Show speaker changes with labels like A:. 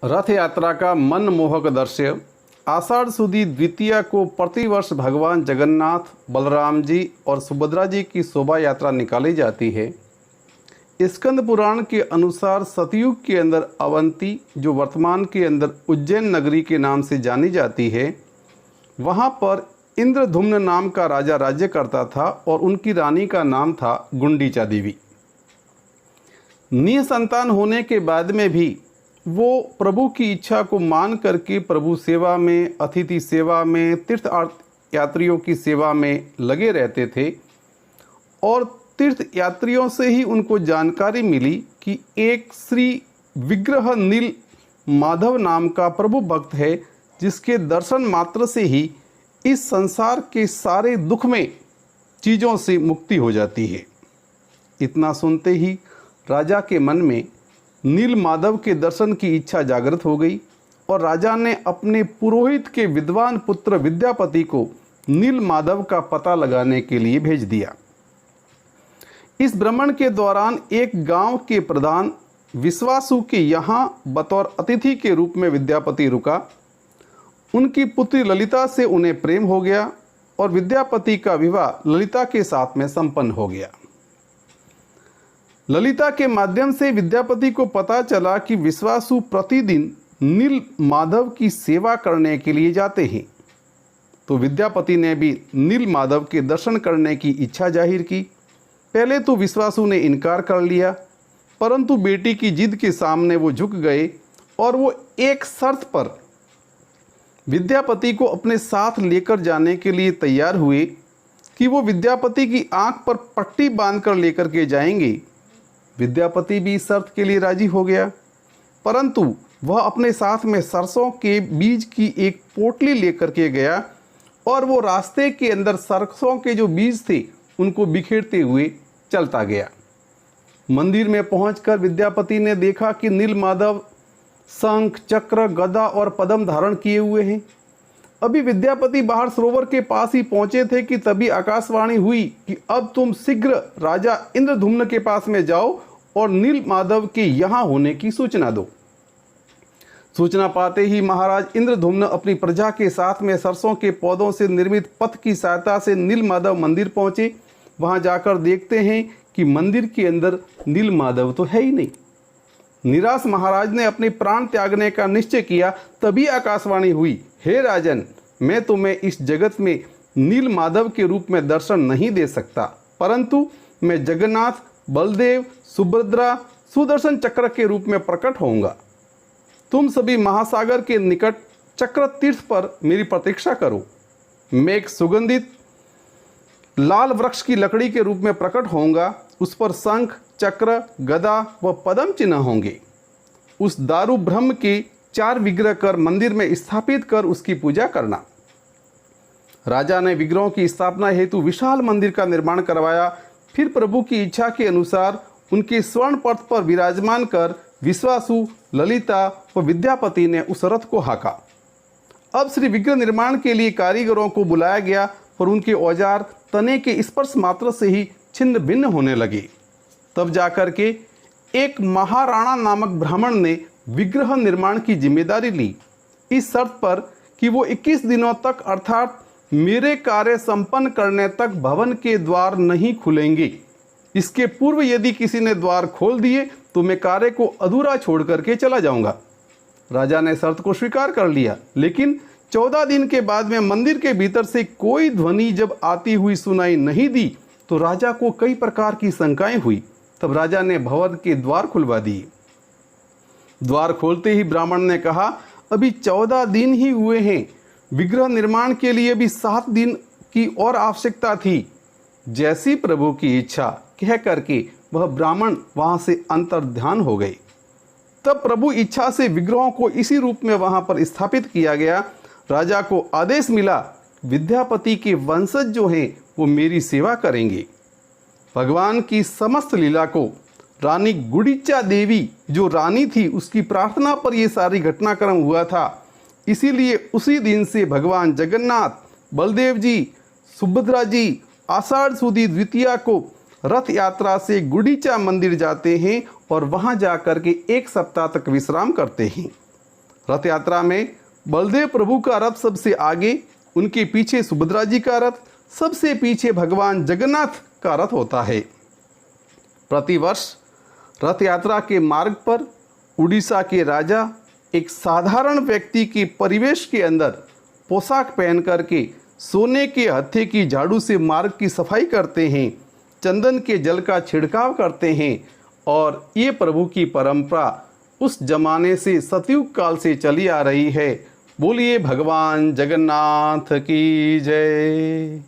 A: रथ यात्रा का मनमोहक दृश्य। आषाढ़ सुदी द्वितीया को प्रतिवर्ष भगवान जगन्नाथ, बलराम जी और सुभद्रा जी की शोभा यात्रा निकाली जाती है। स्कंद पुराण के अनुसार सतयुग के अंदर अवंती, जो वर्तमान के अंदर उज्जैन नगरी के नाम से जानी जाती है, वहाँ पर इंद्रधुम्न नाम का राजा राज्य करता था और उनकी रानी का नाम था गुंडीचा देवी। निसंतान होने के बाद में भी वो प्रभु की इच्छा को मान करके प्रभु सेवा में, अतिथि सेवा में, तीर्थ यात्रियों की सेवा में लगे रहते थे। और तीर्थ यात्रियों से ही उनको जानकारी मिली कि एक श्री विग्रह नील माधव नाम का प्रभु भक्त है, जिसके दर्शन मात्र से ही इस संसार के सारे दुख में चीज़ों से मुक्ति हो जाती है। इतना सुनते ही राजा के मन में नील माधव के दर्शन की इच्छा जागृत हो गई और राजा ने अपने पुरोहित के विद्वान पुत्र विद्यापति को नील माधव का पता लगाने के लिए भेज दिया। इस भ्रमण के दौरान एक गांव के प्रधान विश्वासु के यहाँ बतौर अतिथि के रूप में विद्यापति रुका। उनकी पुत्री ललिता से उन्हें प्रेम हो गया और विद्यापति का विवाह ललिता के साथ में संपन्न हो गया। ललिता के माध्यम से विद्यापति को पता चला कि विश्वासु प्रतिदिन नील माधव की सेवा करने के लिए जाते हैं, तो विद्यापति ने भी नील माधव के दर्शन करने की इच्छा जाहिर की। पहले तो विश्वासु ने इनकार कर लिया, परंतु बेटी की जिद के सामने वो झुक गए और वो एक शर्त पर विद्यापति को अपने साथ लेकर जाने के लिए तैयार हुए कि वो विद्यापति की आंख पर पट्टी बांधकर लेकर के जाएंगे। विद्यापति भी इस शर्त के लिए राजी हो गया, परंतु वह अपने साथ में सरसों के बीज की एक पोटली लेकर के गया और वो रास्ते के अंदर सरसों के जो बीज थे उनको बिखेरते हुए चलता गया। मंदिर में पहुंचकर विद्यापति ने देखा कि नील माधव शंख, चक्र, गदा और पद्म धारण किए हुए हैं। अभी विद्यापति बाहर सरोवर के पास ही पहुंचे थे कि तभी आकाशवाणी हुई कि अब तुम शीघ्र राजा इंद्रधुम्न के पास में जाओ और नील माधव के यहाँ होने की सूचना दो। सूचना पाते ही महाराज इंद्रधुम्न अपनी प्रजा के साथ में सरसों के पौधों से निर्मित पथ की सहायता से नील माधव मंदिर पहुंचे। वहां जाकर देखते हैं कि मंदिर के अंदर नील माधव तो है ही नहीं। निराश महाराज ने अपने प्राण त्यागने का निश्चय किया। तभी आकाशवाणी हुई, हे राजन, मैं तुम्हें इस जगत में नील माधव के रूप में दर्शन नहीं दे सकता, परंतु मैं जगन्नाथ, बलदेव, सुभद्रा, सुदर्शन चक्र के रूप में प्रकट होऊंगा। तुम सभी महासागर के निकट चक्र तीर्थ पर मेरी प्रतीक्षा करो। मैं एक सुगंधित लाल वृक्ष की लकड़ी के रूप में प्रकट होऊंगा। उस पर शंख, चक्र, गदा व पद्म चिन्ह होंगे। उस दारू ब्रह्म के 4 विग्रह कर मंदिर में स्थापित कर उसकी पूजा करना। राजा ने विग्रहों की स्थापना हेतु विशाल मंदिर का निर्माण करवाया। फिर प्रभु की इच्छा के अनुसार उनके स्वर्ण पथ पर विराजमान कर विश्वासु, ललिता व विद्यापति ने उस रथ को हाका। अब श्री विग्रह निर्माण के लिए कारीगरों को बुलाया गया, पर उनके औजार तने के स्पर्श मात्र से ही छिन्न भिन्न होने लगे। तब जाकर के एक महाराणा नामक ब्राह्मण ने विग्रह निर्माण की जिम्मेदारी ली, इस शर्त पर कि वो 21 दिनों तक अर्थात मेरे कार्य संपन्न करने तक भवन के द्वार नहीं खुलेंगे। इसके पूर्व यदि किसी ने द्वार खोल दिए तो मैं कार्य को अधूरा छोड़ करके चला जाऊंगा। राजा ने शर्त को स्वीकार कर लिया, लेकिन 14 दिन के बाद में मंदिर के भीतर से कोई ध्वनि जब आती हुई सुनाई नहीं दी तो राजा को कई प्रकार की शंकाएं हुई। तब राजा ने भवन के द्वार खुलवा दिए। द्वार खोलते ही ब्राह्मण ने कहा, अभी 14 दिन ही हुए हैं, विग्रह निर्माण के लिए भी 7 दिन की और आवश्यकता थी। जैसी प्रभु की इच्छा कह करके वह ब्राह्मण वहां से अंतर्ध्यान हो गए। तब प्रभु इच्छा से विग्रहों को इसी रूप में वहां पर स्थापित किया गया। राजा को आदेश मिला, विद्यापति के वंशज जो हैं वो मेरी सेवा करेंगे। भगवान की समस्त लीला को रानी गुंडीचा देवी जो रानी थी उसकी प्रार्थना पर यह सारी घटनाक्रम हुआ था। इसीलिए उसी दिन से भगवान जगन्नाथ, बलदेव जी, सुभद्रा जी आषाढ़ सुदी द्वितीया को रथ यात्रा से गुंडीचा मंदिर जाते हैं और वहां जाकर के 1 सप्ताह तक विश्राम करते हैं। रथ यात्रा में बलदेव प्रभु का रथ सबसे आगे, उनके पीछे सुभद्रा जी का रथ, सबसे पीछे भगवान जगन्नाथ का रथ होता है। प्रतिवर्ष रथ यात्रा के मार्ग पर उड़ीसा के राजा एक साधारण व्यक्ति के परिवेश के अंदर पोशाक पहन करके सोने के हत्थे की झाड़ू से मार्ग की सफाई करते हैं, चंदन के जल का छिड़काव करते हैं और ये प्रभु की परंपरा उस जमाने से सतयुग काल से चली आ रही है। बोलिए भगवान जगन्नाथ की जय।